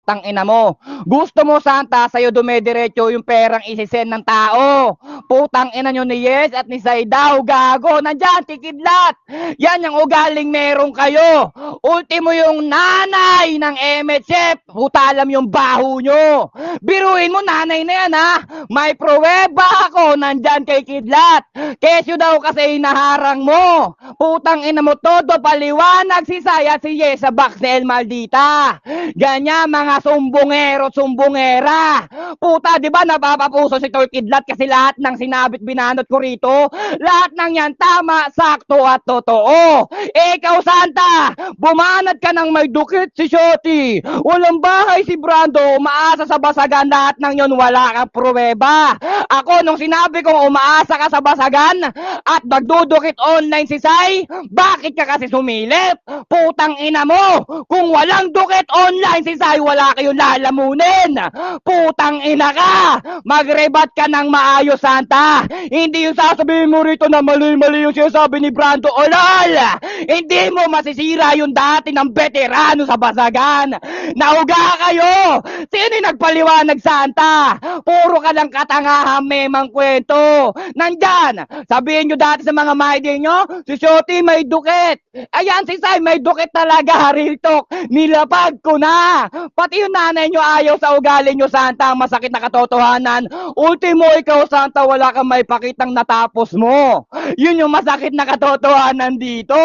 putang ina mo. Gusto mo, Santa, sa'yo dumediretso yung perang isisend ng tao. Putang ina nyo ni Yes at ni Zaidaw, gago. Nandyan, tikidlat. Yan yung ugaling meron kayo. Ultimo yung nanay ng MHF. Puta, alam yung baho nyo. Biruin mo, nanay na yan, ha? May pruweba ako nandyan kay Kidlat. Kesyo daw kasi inaharang mo. Putang ina mo, todo paliwanag si Saya si Yes sa box ni El Maldita. Ganyan mga sumbongero, sumbongera. Puta, di ba napapapuso si Tol Kidlat kasi lahat ng sinabit binanot ko rito, lahat ng yan tama, sakto at totoo. Ikaw, Santa, bumanat ka ng may dukit si Shoti. Walang bahay si Brando, umaasa sa basagan, lahat ng yon wala kang pruweba. Ako, nung sinabi kong umaasa ka sa basagan at nagdudukit online si Sai, bakit ka kasi sumilip? Putang ina mo! Kung walang dukit online si Sai, wala kayong lalamunin! Putang ina ka! Magrebat ka ng maayos, Santa! Hindi yung sasabihin mo rito na mali-mali yung sinasabi ni Brando Olol! Hindi mo masisira yung dati ng veterano sa basagan! Nauga kayo! Sino yung nagpaliwanag, Santa? Puro ka lang katangahan, memang kwento. Nandyan, sabihin nyo dati sa mga maidi nyo, si Shoti may dukit. Ayan, si Sai may dukit talaga, real talk. Nilapag ko na. Pati yung nanay nyo ayaw sa ugali nyo, Santa, ang masakit na katotohanan. Ultimo, ikaw, Santa, wala kang may pakitang natapos mo. Yun yung masakit na katotohanan dito.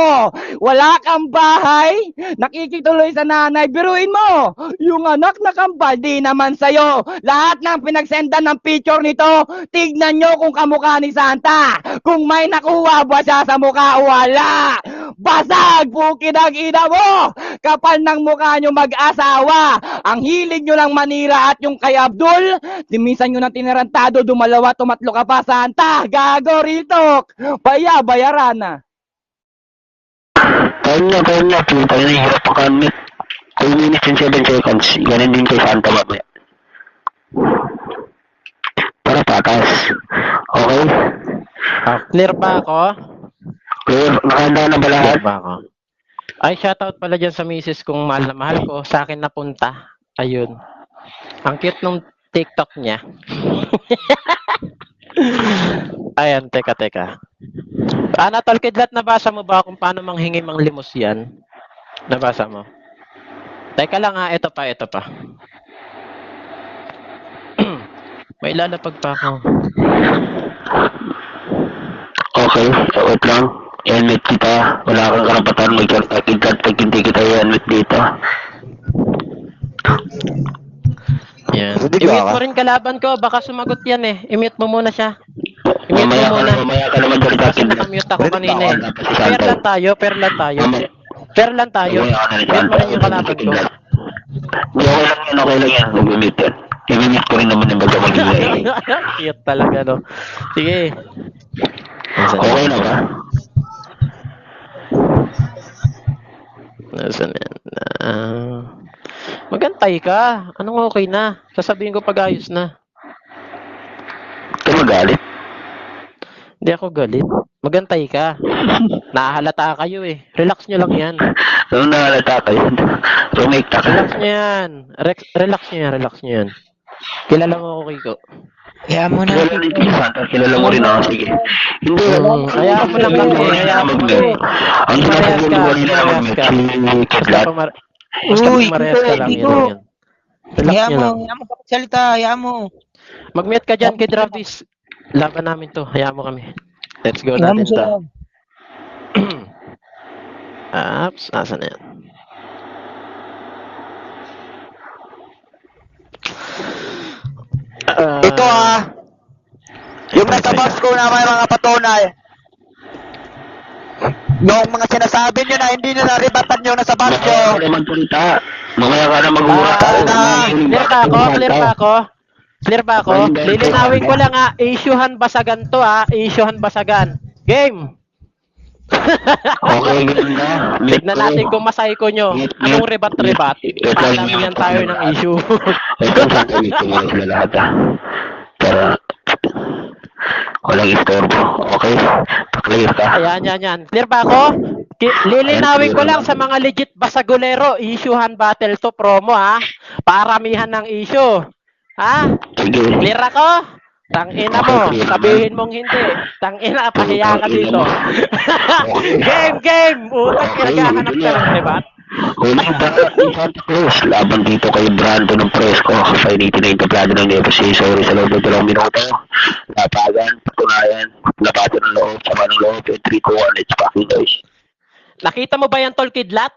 Wala kang bahay, nakikituloy sa nanay. Biruin mo, yung anak na kambal, di naman sa'yo. Lahat ng pinagsendan ng picture nito, tignan nyo kung kamukha ni Santa. Kung may nakuha ba siya sa mukha, wala. Basag, bukid ang ina mo. Kapal ng mukha nyo mag-asawa. Ang hilig nyo lang manira at yung kay Abdul, minsan nyo na tinirantado, dumalawa, tumatlo ka pa, Santa. Gago, real talk. Bayaran na. Kaya niya, puta yun, hirap pa kami. 2 minutes and 7 seconds. Ganun din kay Santa mamaya. Para patas. Okay? Clear ba ako? Clear? Nakahanda na ba lahat? Clear ba ako? Ay, shoutout pala dyan sa misis kong mahal na mahal ko. Sa akin napunta. Ayun. Ang cute nung TikTok niya. Ayan, teka. Tol Kidlat, nabasa mo ba kung paano manghingi mang limos yan? Nabasa mo? Teka lang ha, ito pa. May lalapag pa ako. Okay, wait lang. I-unmute kita. Wala kang karapatan mag-Kidlat pag hindi kita i-unmute dito. Yan. I-mute mo rin kalaban ko, baka sumagot yan eh. I-mute mo muna siya. I-mute mo muna. Mamaya ka naman dyan Kasi nakamute ako kanina eh. Fair lang tayo. Mute mo rin yung kalaban ko. Okay lang yan. Mag-mute yan. I-mute ko rin naman yung baga mag-ilay. Cute talaga, no? Sige. Okay na ba? Nasaan yan? Magantay ka. Anong okay na? Sasabihin ko pag ayos na. Ito magalit. Hindi ako galit. Magantay ka. Nahahalata kayo eh. Relax nyo lang yan. Ano nahalata kayo? Rumake ka. Relax nyo yan. Relax nyo yan. Kilala mo ako, Kiko. Kaya mo na. Kilala rin kayo, Santa. Kilala mo rin ako. Sige. Hindi. Kaya mo lang kami. Ang sinasabi mo rin na mag-mute. Kidlat. Uy, Marehas ka lang. Kiko. Yan. Relax nyo lang. Hayaan mo kapagsalita, hayaan mo. Mag-mute ka dyan kay Travis. Laban namin to. Hayaan mo kami. Let's go Hayaan mo natin sila. to. Asan na yan? Ito yung nasa box ko na may mga patunay. Yung mga sinasabi nyo na hindi nila ribatan nyo na sa box ko. Mamaya ka na magpunta. Mamaya ka na mag-uwata. Clear ba ako? Lilinawin ko lang issuehan basagan to issuehan basagan. Game! Okay, ganun na. Tignan natin kung masayko nyo. Anong rebat-rebat? Palamihan tayo ng issue. Ito sa kami tumulong sila lahat Para walang istorbo. Okay? Pa-clear ka. Ayan. Clear ba ako? Lilinawin ko lang sa mga legit basagulero, issuehan battle to promo ha. Paramihan ng issue. Ha? Sige. Clear ako? Tangina mo, sabihin mong hindi. Tangina, pahiya ka dito. Game! Utang kinagahanap ka ng debat. Unang barat ni Santa Cruz. Laban dito kay Brando ng Fresco. 589 tablado ng NFC. Sorry sa loob ng 2 minuto. Lapagan, patunayan. Labasan ng loob, sama ng loob. 3-2-1, let's fucking guys. Nakita mo ba yan, Tol Kidlat?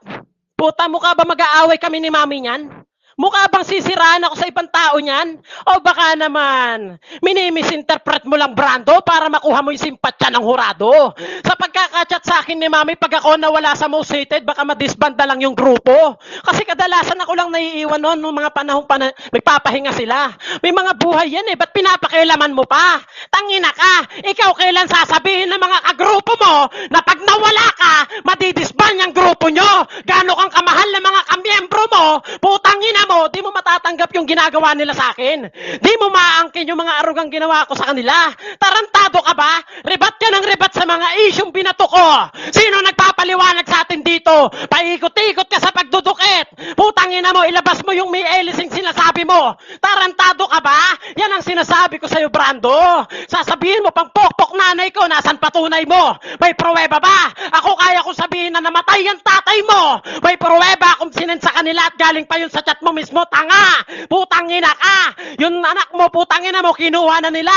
Puta, mukha ba mag-aaway kami ni Mami niyan? Mukha bang sisiraan ako sa ibang tao niyan? O baka naman, minimisinterpret mo lang, Brando, para makuha mo yung simpatsya ng hurado. Sa pagkakachat sa akin ni Mami, pag ako nawala sa most hated, baka madisbanda lang yung grupo. Kasi kadalasan ako lang naiiwan noon, nung mga panahon pa na nagpapahinga sila. May mga buhay yan ba't pinapakialaman mo pa? Tangina ka, ikaw kailan sasabihin ng mga kagrupo mo na pag nawala ka, madidisband yung grupo nyo? Gaano kang kamahal ng mga kamiyembro mo? Putangina mo, di mo matatanggap yung ginagawa nila sa akin. Di mo maangkin yung mga arugang ginawa ko sa kanila. Tarantado ka ba? Rebat ka ng rebat sa mga isyong binato ko. Sino nagpapaliwanag sa atin dito? Paikot-ikot ka sa pagdudukit. Putangina mo, ilabas mo yung may elising sinasabi mo. Tarantado ka ba? Yan ang sinasabi ko sa'yo, Brando. Sasabihin mo pang pokpok nanay ko, nasan patunay mo? May pruweba ba? Ako kaya kong sabihin na namatay ang tatay mo. May pruweba akong sinend sa kanila at galing pa yun sa chat mo mismo, tanga! Putangina ka! Yung anak mo, putangina mo, kinuha na nila!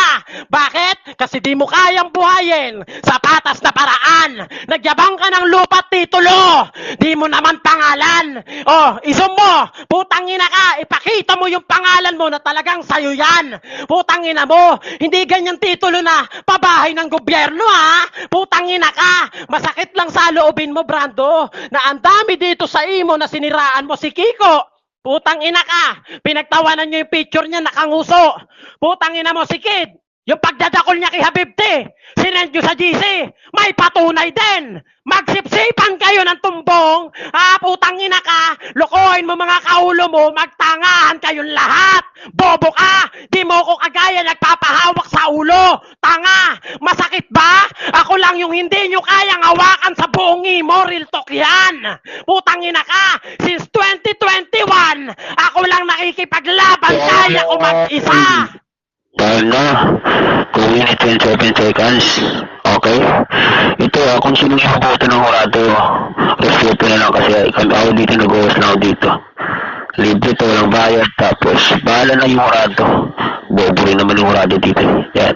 Bakit? Kasi di mo kayang buhayin sa patas na paraan! Nagyabang ka ng lupa at titulo! Di mo naman pangalan! Oh, isum mo! Putangina ka! Ipakita mo yung pangalan mo na talagang sayo yan! Putangina mo! Hindi ganyan titulo na pabahay ng gobyerno, ha? Putangina ka! Masakit lang sa loobin mo, Brando, na ang dami dito sa imo na siniraan mo si Kiko! Putang ina ka! Pinagtawanan nyo yung picture niya, nakanguso! Putang ina mo si Kid! Yung pagdadakol niya kay Habibti! Sinend nyo sa GC! May patunay din! Magsipsipan kayo ng tumbong! Putang ina ka! Lokohin mo mga kaulo mo! Magtangahan kayong lahat! Bobo ka! Di mo ko kagaya nagpapahawak sa ulo! Tanga! Masakit ba? Ako lang yung hindi nyo kayang hawakan sa buong imo! Real talk yan! Putang ina ka! Since 2021, ako lang nakikipaglaban kaya ko mag-isa! Dahil na, kung minute 27 seconds, okay? Ito kung sino yung mabuto ng hurado, respeto na lang kasi ako dito nag-uwas na ako dito. Libre to, walang bayad, tapos bahala na yung hurado. Bobo rin naman yung hurado dito. Yan.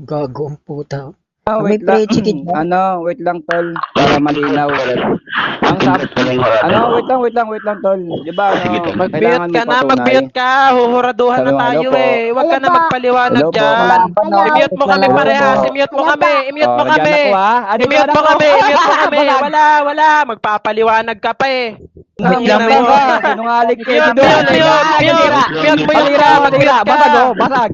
Gago ang puta. Wait lang. Wait lang, tol. Para malinaw. Ang wait lang, tol. Di ba, Mag-mute ka na, mag-mute ka. Huhuraduhan na tayo eh. Huwag ka na magpaliwanag dyan. I-mute mo kami parehas. I-mute mo kami. I-mute mo kami. I-mute mo kami. I-mute mo kami. Wala. Magpapaliwanag ka pa eh. Wait lang, sinungaling kayo. Mute mo yung Basag.